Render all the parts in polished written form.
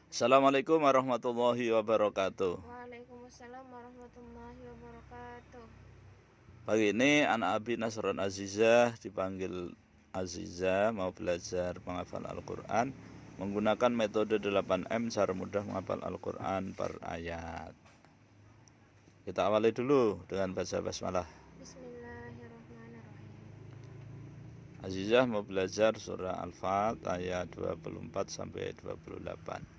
Assalamualaikum warahmatullahi wabarakatuh. Waalaikumsalam warahmatullahi wabarakatuh. Pagi ini anak Abi Nasron Azizah dipanggil Azizah mau belajar menghafal Al-Quran menggunakan metode 8M cara mudah menghafal Al-Quran per ayat. Kita awali dulu dengan baca basmalah. Bismillahirrahmanirrahim. Azizah mau belajar surah Al-Fat ayat 24 sampai 28.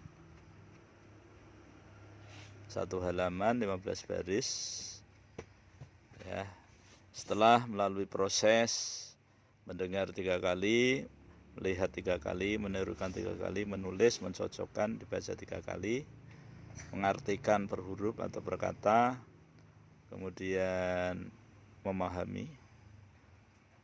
Satu halaman 15 baris. Ya. Setelah melalui proses mendengar 3 kali, melihat 3 kali, menirukan 3 kali, menulis, mencocokkan, dibaca 3 kali, mengartikan per huruf atau per kata, kemudian memahami,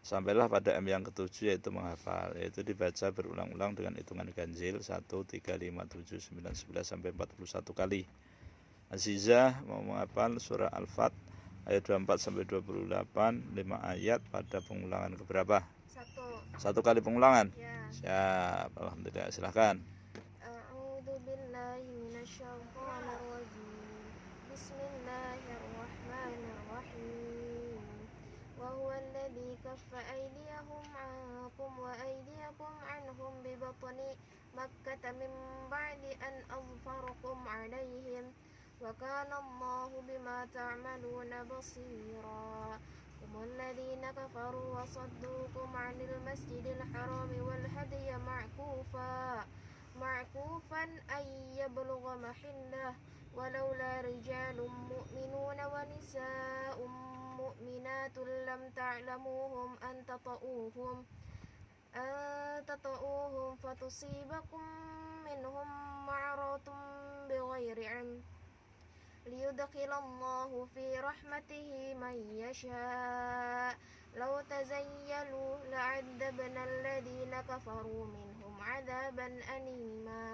sampailah pada M yang ketujuh yaitu menghafal, yaitu dibaca berulang-ulang dengan hitungan ganjil 1, 3, 5, 7, 9, 11 sampai 41 kali. Azizah mau menghafal surah Al-Fat ayat 24 sampai 28, 5 ayat pada pengulangan keberapa? Satu kali pengulangan? Ya. Siap, alhamdulillah, silahkan. A'udzu billahi minasyaitonir rajim. Bismillahirrahmanirrahim. Wa huwa alladzi kaffa aydiyahum 'ankum wa aydiyakum 'anhum bi batni Makkah min ba'di an azfarakum 'alaihim. Wa kana Allahu bima ta'maluna basira. هم الذين كفروا وصدوكم عن المسجد الحرام والهدي معكوفا أن يبلغ محله ولولا رجال مؤمنون ونساء مؤمنات لم تعلموهم أن تطؤوهم فتصيبكم منهم معرة بغير علم ليدخل الله في رحمته من يشاء لو تزيلوا لعذبنا الذين كفروا منهم عذابا أليما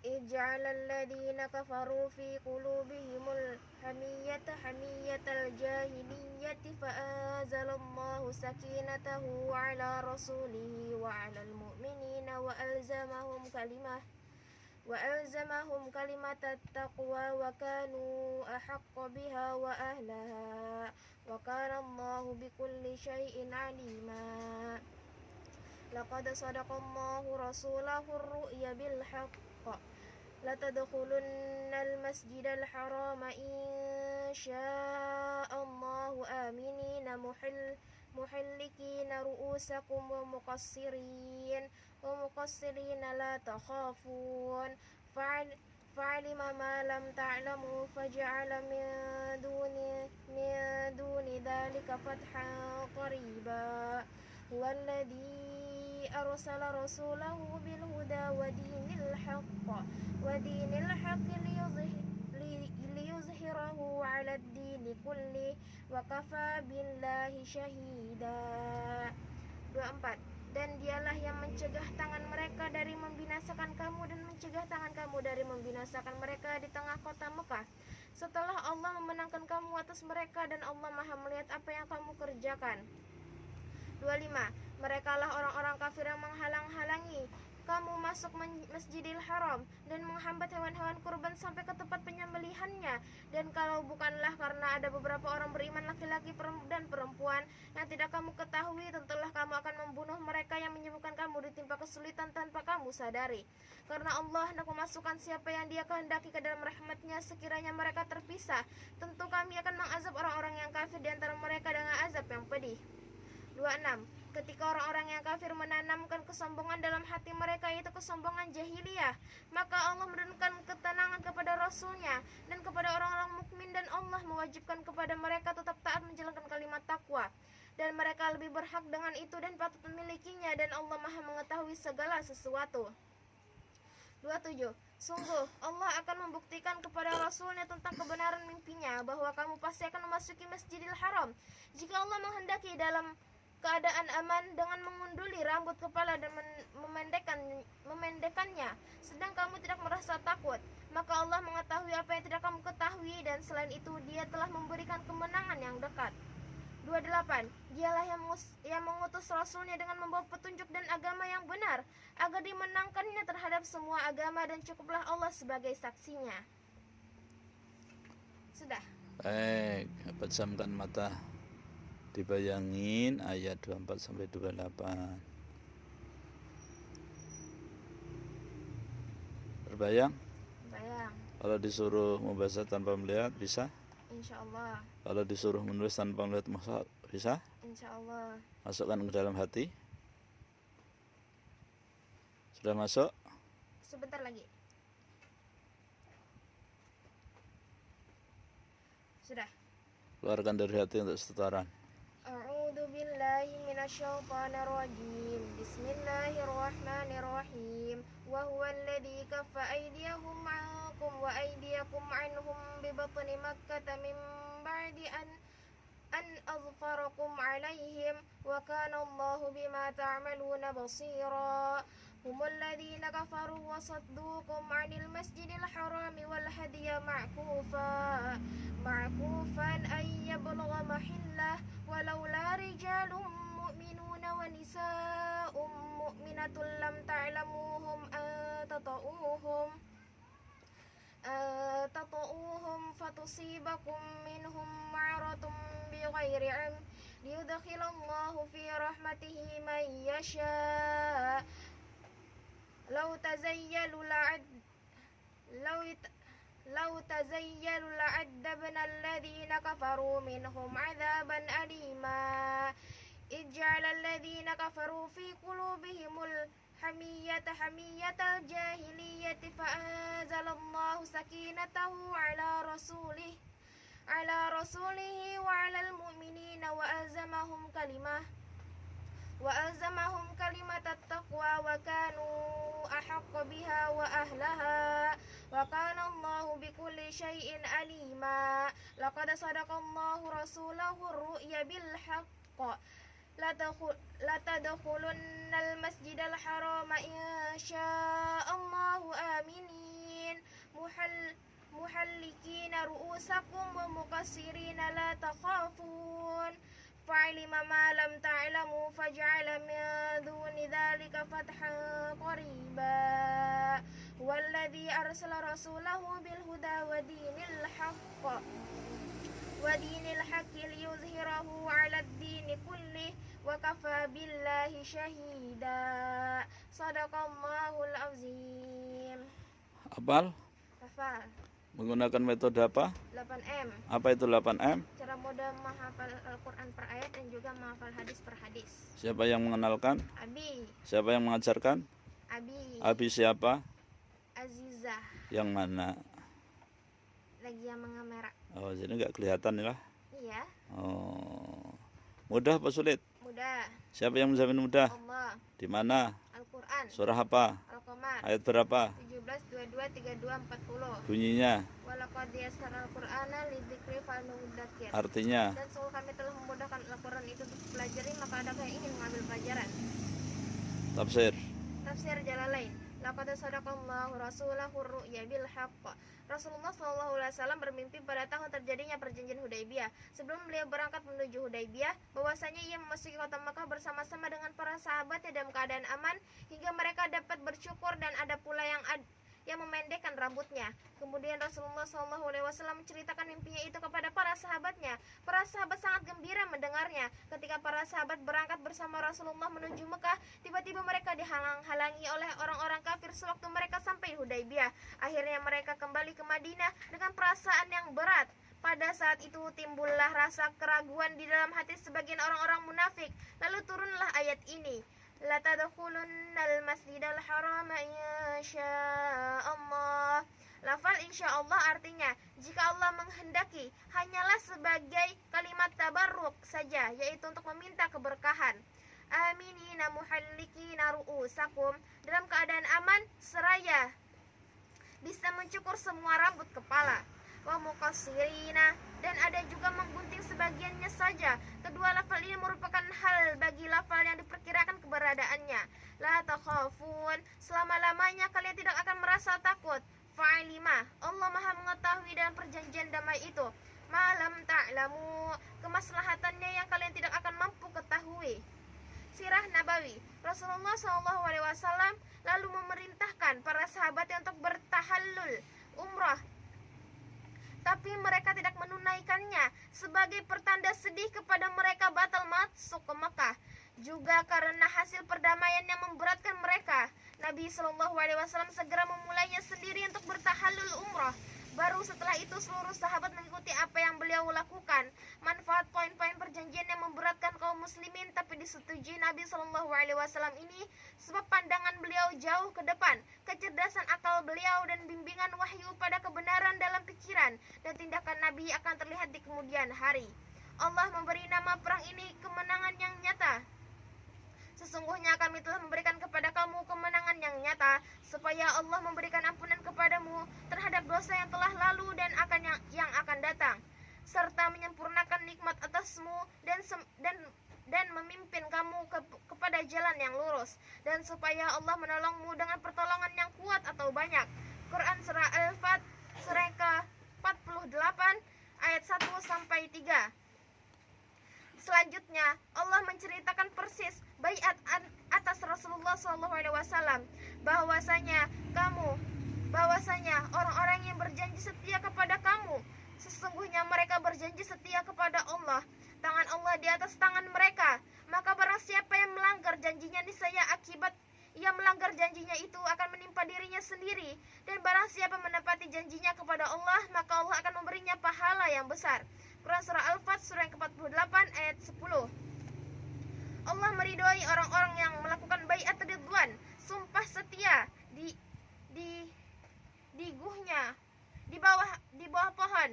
اجعل الذين كفروا في قلوبهم حمية الجاهلية فأنزل الله سكينته على رسوله وعلى المؤمنين وألزمهم كلمة التقوى وكانوا أحق بها وأهلها وكان الله بكل شيء عليما لقد صدق الله رسوله الرؤيا بالحق لتدخلن المسجد الحرام إن شاء الله آمنين محلقين رؤوسكم ومقصرين لا تخافون فعلم ما لم تعلموا فجعل من دون ذلك فتحا قريبا هو الذي أرسل رسوله بالهدى ودين الحق ليظهره على الدين كله وكفى بالله شهيدا. 24. Dan dialah yang mencegah tangan mereka dari membinasakan kamu dan mencegah tangan kamu dari membinasakan mereka di tengah kota Mekah setelah Allah memenangkan kamu atas mereka dan Allah Maha melihat apa yang kamu kerjakan. 25. Merekalah orang-orang kafir yang menghalang-halangi kamu masuk Masjidil Haram dan menghambat hewan-hewan kurban sampai ke tempat penyembelihannya. Dan kalau bukanlah karena ada beberapa orang beriman laki-laki dan perempuan yang tidak kamu ketahui, tentulah kamu akan membunuh mereka yang menyebabkan kamu ditimpa kesulitan tanpa kamu sadari. Karena Allah hendak memasukkan siapa yang Dia kehendaki ke dalam rahmat-Nya sekiranya mereka terpisah. Tentu kami akan mengazab orang-orang yang kafir di antara mereka dengan azab yang pedih. 26. Ketika orang-orang yang kafir menanamkan kesombongan dalam hati mereka, yaitu kesombongan jahiliyah, maka Allah menurunkan ketenangan kepada Rasul-Nya dan kepada orang-orang mukmin, dan Allah mewajibkan kepada mereka tetap taat menjalankan kalimat takwa, dan mereka lebih berhak dengan itu dan patut memilikinya, dan Allah Maha mengetahui segala sesuatu. 27. Sungguh Allah akan membuktikan kepada Rasul-Nya tentang kebenaran mimpinya bahwa kamu pasti akan memasuki Masjidil Haram jika Allah menghendaki dalam keadaan aman dengan mengunduli rambut kepala dan memendekkannya, sedang kamu tidak merasa takut. Maka Allah mengetahui apa yang tidak kamu ketahui, dan selain itu Dia telah memberikan kemenangan yang dekat. 28. Dialah yang mengutus Rasulnya dengan membawa petunjuk dan agama yang benar, agar dimenangkannya terhadap semua agama, dan cukuplah Allah sebagai saksinya. Sudah. Baik, pejamkan mata. Dibayangin ayat 24 sampai 28. Terbayang? Bayang. Kalau disuruh membaca tanpa melihat bisa? Insya Allah. Kalau disuruh menulis tanpa melihat masa bisa? Insya Allah. Masukkan ke dalam hati. Sudah masuk? Sebentar lagi. Sudah. Keluarkan dari hati untuk setoran. A'udzu billahi minasyaitonir rajim. Bismillahirrahmanirrahim. Wa huwa alladzi kaffa aydiyahum 'ankum wa aydiyakum 'anhum bi batni Makkah min ba'di an azfarakum 'alaihim wa kana Allahu bima ta'maluna basira. Humul ladzina kafaru wa saddukum 'anil masjidil harami wal hadiya ma'kufan ay yablugha mahillah walaula rijalun mu'minuna wa nisa'un mu'minatun lam ta'lamuhum tatu'uhum fatusibakum minhum ma'ratun bighairi 'ilm liyudkhilallahu fi rahmatihi man yasha' law tazayyalu la'adzabna alladhina kafaru minhum 'adzaban alima ij'ala alladhina kafaru fi qulubihimul hamiyatal jahiliyyati fa'anzalallahu sakinatahu 'ala rasulihi wa 'alal mu'minina wa alzamahum kalimatat taqwa wa kanu ahaqqa biha wa ahlaha wa kana Allahu bikulli syai'in alima. Laqad sadaqallahu rasulahu ar-ru'ya bil haqq la tadkhulunnal masjidal harama insya'allahu aminin muhallikina ru'usakum wa muqassirina la takhafun fa'alima ma lam ta'lamu faj'ala min duni dhalika fathan qariba walladhi arsala rasulahu bil huda wa dinil haqqi liyuzhirahu 'ala ad-dini kullih wa kafa billahi syahida. Shadaqallahul azim. Hafal? Hafal. Menggunakan metode apa? 8M. Apa itu 8M? Cara mudah menghafal Al-Quran per ayat dan juga menghafal hadis per hadis. Siapa yang mengenalkan? Abi. Siapa yang mengajarkan? Abi. Abi siapa? Azizah. Yang mana? Lagi yang mengamera. Oh, jadi nggak kelihatan ya? Iya. Oh, mudah apa sulit? Mudah. Siapa yang menjamin mudah? Allah. Di mana? Al-Quran. Surah apa? Al-Qamar. Ayat berapa? 17, 22, 32, 40. Bunyinya? Walaqad yassarnal Qur'ana lidzikri fahal mudzakir. Artinya? Dan sungguh kami telah memudahkan Al-Quran itu untuk dipelajari, maka adakah yang ingin mengambil pelajaran? Tafsir. Tafsir Jalalain. Laqad sadaqallahu rasulahu ar-ru'ya bil haqq. Rasulullah SAW bermimpi pada tahun terjadinya perjanjian Hudaybiyah. Sebelum beliau berangkat menuju Hudaybiyah, bahwasanya ia memasuki kota Makkah bersama-sama dengan para sahabatnya dalam keadaan aman hingga mereka dapat bersyukur, dan ada pula yang memendekkan rambutnya. Kemudian Rasulullah SAW menceritakan mimpinya itu kepada para sahabatnya. Para sahabat sangat gembira mendengarnya. Ketika para sahabat berangkat bersama Rasulullah menuju Mekah, tiba-tiba mereka dihalang-halangi oleh orang-orang kafir sewaktu mereka sampai Hudaybiyah. Akhirnya mereka kembali ke Madinah dengan perasaan yang berat. Pada saat itu timbullah rasa keraguan di dalam hati sebagian orang-orang munafik. Lalu turunlah ayat ini. La tadkhulunnal masjidal harama insya'allah. Lafal insya'allah artinya jika Allah menghendaki, hanyalah sebagai kalimat tabarruk saja, yaitu untuk meminta keberkahan. Aminina muhallikina ru'usakum, dalam keadaan aman seraya bisa mencukur semua rambut kepala. Wa muqassirina, dan ada juga menggunting sebagiannya saja. Kedua lafal ini merupakan hal bagi lafal yang diperkirakan keberadaannya. La takhafun, selama-lamanya kalian tidak akan merasa takut. Fa'ilima, Allah Maha mengetahui dalam perjanjian damai itu. Malam ta'lamu, kemaslahatannya yang kalian tidak akan mampu ketahui. Sirah Nabawi, Rasulullah SAW lalu memerintahkan para sahabatnya untuk bertahallul umrah, tapi mereka tidak menunaikannya sebagai pertanda sedih kepada mereka batal masuk ke Mekah. Juga karena hasil perdamaian yang memberatkan mereka, Nabi SAW segera memulainya sendiri untuk bertahallul umrah. Baru setelah itu seluruh sahabat mengikuti apa yang beliau lakukan. Manfaat poin-poin perjanjian yang memberatkan kaum muslimin tapi disetujui Nabi SAW ini sebab pandangan beliau jauh ke depan, kecerdasan akal beliau dan bimbingan wahyu pada kebenaran dalam pikiran dan tindakan Nabi akan terlihat di kemudian hari. Allah memberi nama perang ini kemenangan yang nyata. Sesungguhnya kami telah memberikan kepada kamu kemenangan yang nyata, supaya Allah memberikan ampunan kepadamu terhadap dosa yang telah lalu dan yang akan datang, serta menyempurnakan nikmat atasmu dan memimpin kamu kepada jalan yang lurus, dan supaya Allah menolongmu dengan pertolongan yang kuat atau banyak. Quran Surah Al-Fat, surah ke-48, ayat 1-3. Selanjutnya, Allah menceritakan persis baiat atas Rasulullah SAW, bahwasanya orang-orang yang berjanji setia kepada kamu, sesungguhnya mereka berjanji setia kepada Allah. Tangan Allah di atas tangan mereka. Maka barang siapa yang melanggar janjinya, niscaya akibat ia melanggar janjinya itu akan menimpa dirinya sendiri. Dan barang siapa menepati janjinya kepada Allah, maka Allah akan memberinya pahala yang besar. Quran Surah Al-Fat, surah ke-48, ayat 10. Allah meridhoi orang-orang yang melakukan baiat ridwan, sumpah setia di bawah pohon.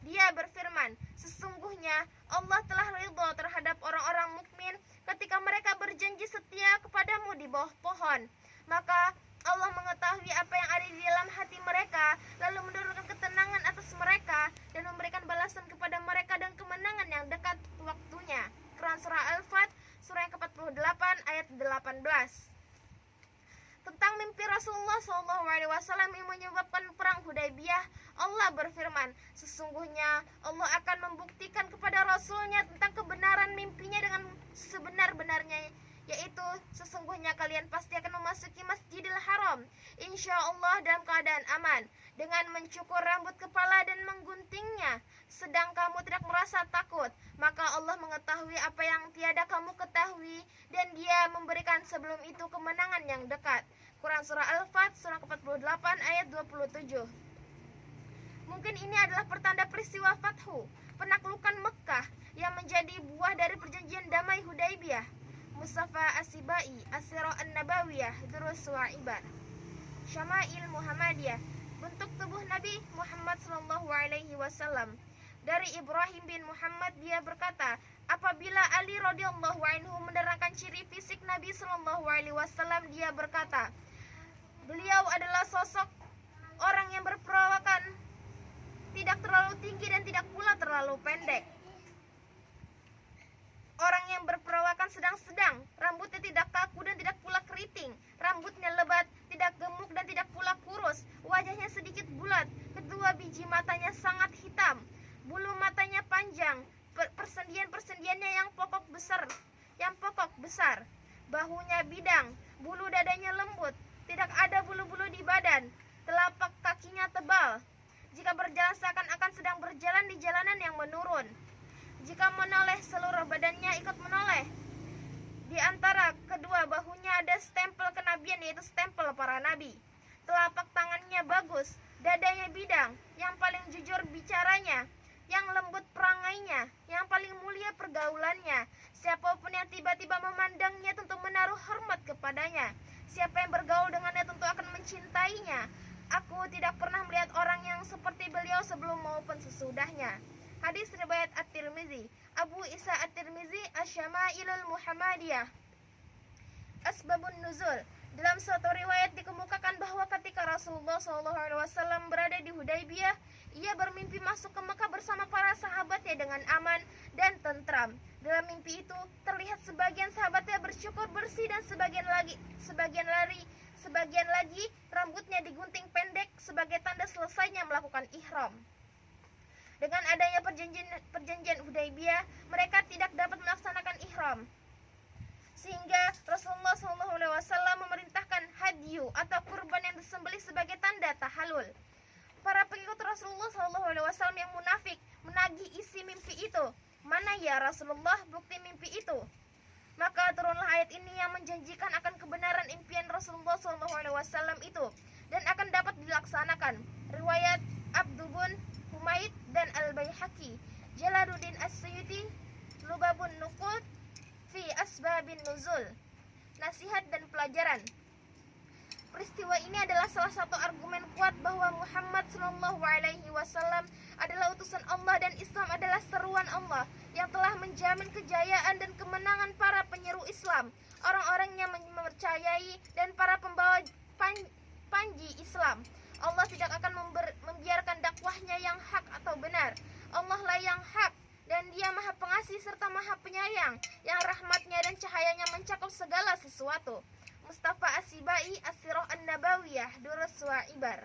Dia berfirman, sesungguhnya Allah telah ridho terhadap orang-orang mukmin ketika mereka berjanji setia kepadamu di bawah pohon. Maka Allah mengetahui apa yang ada di dalam hati mereka, lalu menurunkan ketenangan atas mereka dan memberikan balasan kepada mereka dan kemenangan yang dekat waktunya. Quran Surah Al-Fat, surah ke-48, ayat 18. Tentang mimpi Rasulullah SAW yang menyebabkan perang Hudaybiyah, Allah berfirman, sesungguhnya Allah akan membuktikan kepada Rasulnya tentang kebenaran mimpinya dengan sebenar-benarnya, yaitu sesungguhnya kalian pasti akan memasuki Masjidil Haram, insya Allah dalam keadaan aman, dengan mencukur rambut kepala dan mengguntingnya, sedang kamu tidak merasa takut. Maka Allah mengetahui apa yang tiada kamu ketahui, dan Dia memberikan sebelum itu kemenangan yang dekat. Quran Surah Al-Fat, surah ke-48, ayat 27. Mungkin ini adalah pertanda peristiwa Fathu, penaklukan Mekkah, yang menjadi buah dari perjanjian damai Hudaybiyah. Mustafa As-Sibai, As-Sirah An-Nabawiyah, Durus wa Ibar. Syama'il Muhammadiyah, bentuk tubuh Nabi Muhammad SAW. Dari Ibrahim bin Muhammad, dia berkata, apabila Ali radhiyallahu anhu menerangkan ciri fisik Nabi SAW, dia berkata, beliau adalah sosok orang yang berperawakan, tidak terlalu tinggi dan tidak pula terlalu pendek. Orang yang berperawakan sedang-sedang, rambutnya tidak kaku dan tidak pula keriting, rambutnya lebat, tidak gemuk dan tidak pula kurus, wajahnya sedikit bulat, kedua biji matanya sangat hitam, bulu matanya panjang, persendian-persendiannya yang pokok besar, bahunya bidang, bulu dadanya lembut, tidak ada bulu-bulu di badan, telapak kakinya tebal. Jika berjalan seakan-akan sedang berjalan di jalanan yang menurun. Jika menoleh, seluruh badannya ikut menoleh. Di antara kedua bahunya ada stempel kenabian, yaitu stempel para nabi. Telapak tangannya bagus, dadanya bidang, yang paling jujur bicaranya, yang lembut perangainya, yang paling mulia pergaulannya. Siapapun yang tiba-tiba memandangnya tentu menaruh hormat kepadanya. Siapa yang bergaul dengannya tentu akan mencintainya. Aku tidak pernah melihat orang yang seperti beliau sebelum maupun sesudahnya. Hadis riwayat At-Tirmizi. Abu Isa At-Tirmizi, Asy-Syama'ilul Muhammadiyah. Asbabun Nuzul. Dalam suatu riwayat dikemukakan bahwa ketika Rasulullah SAW berada di Hudaybiyah, ia bermimpi masuk ke Mekah bersama para sahabatnya dengan aman dan tentram. Dalam mimpi itu terlihat sebagian sahabatnya bercukur bersih dan sebagian lagi rambutnya digunting pendek sebagai tanda selesainya melakukan ihram. Dengan adanya perjanjian Hudaybiyah, mereka tidak dapat melaksanakan ihram. Sehingga Rasulullah SAW memerintahkan hadyu atau kurban yang disembelih sebagai tanda tahallul. Para pengikut Rasulullah SAW yang munafik menagih isi mimpi itu. Mana ya Rasulullah bukti mimpi itu? Maka turunlah ayat ini yang menjanjikan akan kebenaran impian Rasulullah SAW itu dan akan dapat dilaksanakan. Riwayat Abdubun Humaid dan Al-Baihaqi, Jalaluddin As-Suyuti, Lubabun Nuqud fi Asbabin Nuzul. Nasihat dan pelajaran. Peristiwa ini adalah salah satu argumen kuat bahwa Muhammad SAW adalah utusan Allah dan Islam adalah seruan Allah yang telah menjamin kejayaan dan kemenangan para penyeru Islam, orang-orang yang mempercayai dan para pembawa panji Islam. Allah tidak akan membiarkan dakwahnya yang hak atau benar. Allah lah yang hak dan Dia Maha Pengasih serta Maha Penyayang, yang rahmatnya dan cahayanya mencakup segala sesuatu. Mustafa As-Sibai, As-Sirah An-Nabawiyah, Durus wa Ibar.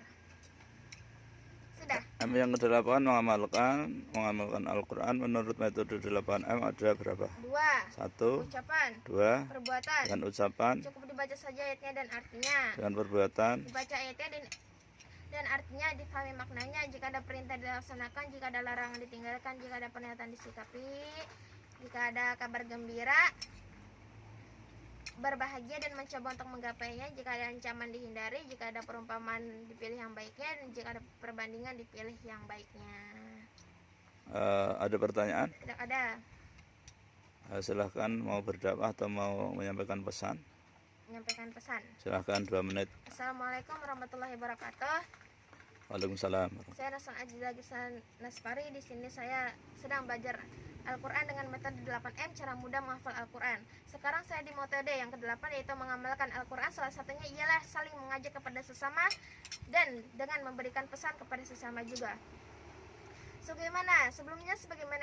Sudah. Yang ke-8 mengamalkan Al-Quran menurut metode 8M ada berapa? 2. 1. Ucapan. 2. Perbuatan. Dengan ucapan. Cukup dibaca saja ayatnya dan artinya. Dengan perbuatan. Dibaca ayatnya dan artinya, difahami maknanya. Jika ada perintah dilaksanakan, jika ada larangan ditinggalkan, jika ada pernyataan disikapi, jika ada kabar gembira, berbahagia dan mencoba untuk menggapainya, jika ada ancaman dihindari, jika ada perumpamaan dipilih yang baiknya, dan jika ada perbandingan dipilih yang baiknya. Ada pertanyaan? Tidak ada. Silahkan, mau berdakwah atau mau menyampaikan pesan? Menyampaikan pesan. Silahkan 2 menit. Assalamualaikum warahmatullahi wabarakatuh. Waalaikumsalam. Saya Rasul Aziza Gisan Naspari. Di sini saya sedang belajar Al-Quran dengan metode 8M, cara mudah menghafal Al-Quran. Sekarang saya di metode yang ke-8, yaitu mengamalkan Al-Quran. Salah satunya ialah saling mengajak kepada sesama dan dengan memberikan pesan kepada sesama juga. Sebagaimana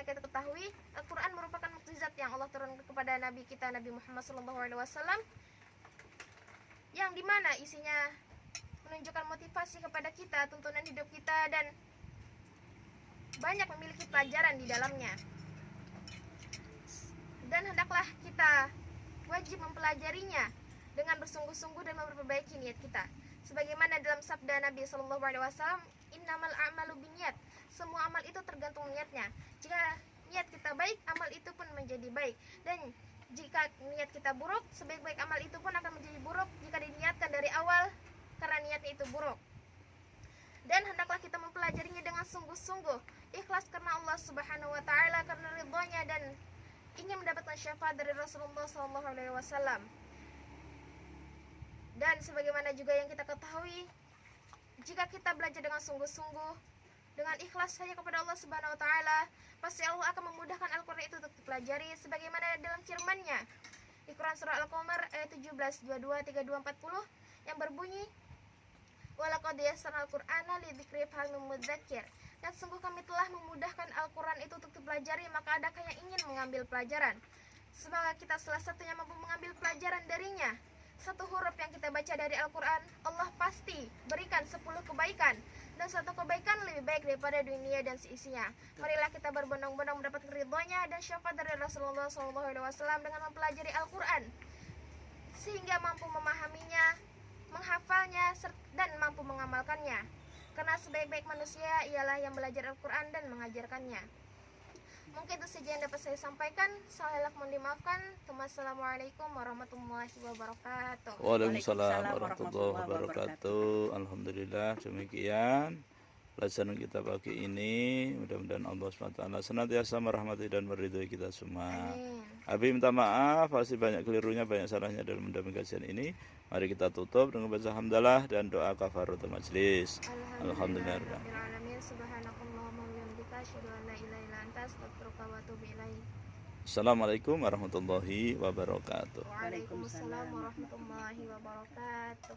kita ketahui, Al-Quran merupakan mukjizat yang Allah turunkan kepada Nabi kita, Nabi Muhammad SAW, yang dimana isinya menunjukkan motivasi kepada kita, tuntunan hidup kita, dan banyak memiliki pelajaran di dalamnya. Dan hendaklah kita wajib mempelajarinya dengan bersungguh-sungguh dan memperbaiki niat kita. Sebagaimana dalam sabda Nabi SAW, innamal a'malu binniyat. Semua amal itu tergantung niatnya. Jika niat kita baik, amal itu pun menjadi baik. Dan jika niat kita buruk, sebaik-baik amal itu pun akan menjadi buruk jika diniatkan dari awal karena niatnya itu buruk. Dan hendaklah kita mempelajarinya dengan sungguh-sungguh, ikhlas karena Allah Subhanahu wa taala, karena ridhonya, dan ingin mendapatkan syafaat dari Rasulullah SAW. Dan sebagaimana juga yang kita ketahui, jika kita belajar dengan sungguh-sungguh, dengan ikhlas hanya kepada Allah Subhanahu wa taala, pasti Allah akan memudahkan Al-Quran itu untuk dipelajari sebagaimana dalam firman-Nya di Quran surah Al-Qamar ayat 17, 22, 32, 40 yang berbunyi, walaqad yassarnal Qur'ana lidzikri fahal mim mudzakir. Dan sungguh kami telah memudahkan Al-Quran itu untuk dipelajari, maka adakah yang ingin mengambil pelajaran? Semoga kita salah satunya mampu mengambil pelajaran darinya. Satu huruf yang kita baca dari Al-Quran, Allah pasti berikan 10 kebaikan, dan satu kebaikan lebih baik daripada dunia dan seisinya. Marilah kita berbondong-bondong mendapatkan ridhonya dan syafaat dari Rasulullah SAW dengan mempelajari Al-Quran, sehingga mampu memahaminya, menghafalnya, dan mampu mengamalkannya. Karena sebaik-baik manusia ialah yang belajar Al-Quran dan mengajarkannya. Mungkin itu saja yang dapat saya sampaikan. Salah mohon dimaafkan. Assalamualaikum warahmatullahi wabarakatuh. Waalaikumsalam warahmatullahi wabarakatuh. Alhamdulillah, demikian pelajaran kita pagi ini. Mudah-mudahan Allah SWT senantiasa merahmati dan meridhoi kita semua. Amin. Abi minta maaf, pasti banyak kelirunya, banyak salahnya dalam mendampingi kajian ini. Mari kita tutup dengan baca hamdalah dan doa kafaratul majlis. Alhamdulillah. Assalamualaikum warahmatullahi wabarakatuh. Waalaikumsalam warahmatullahi wabarakatuh.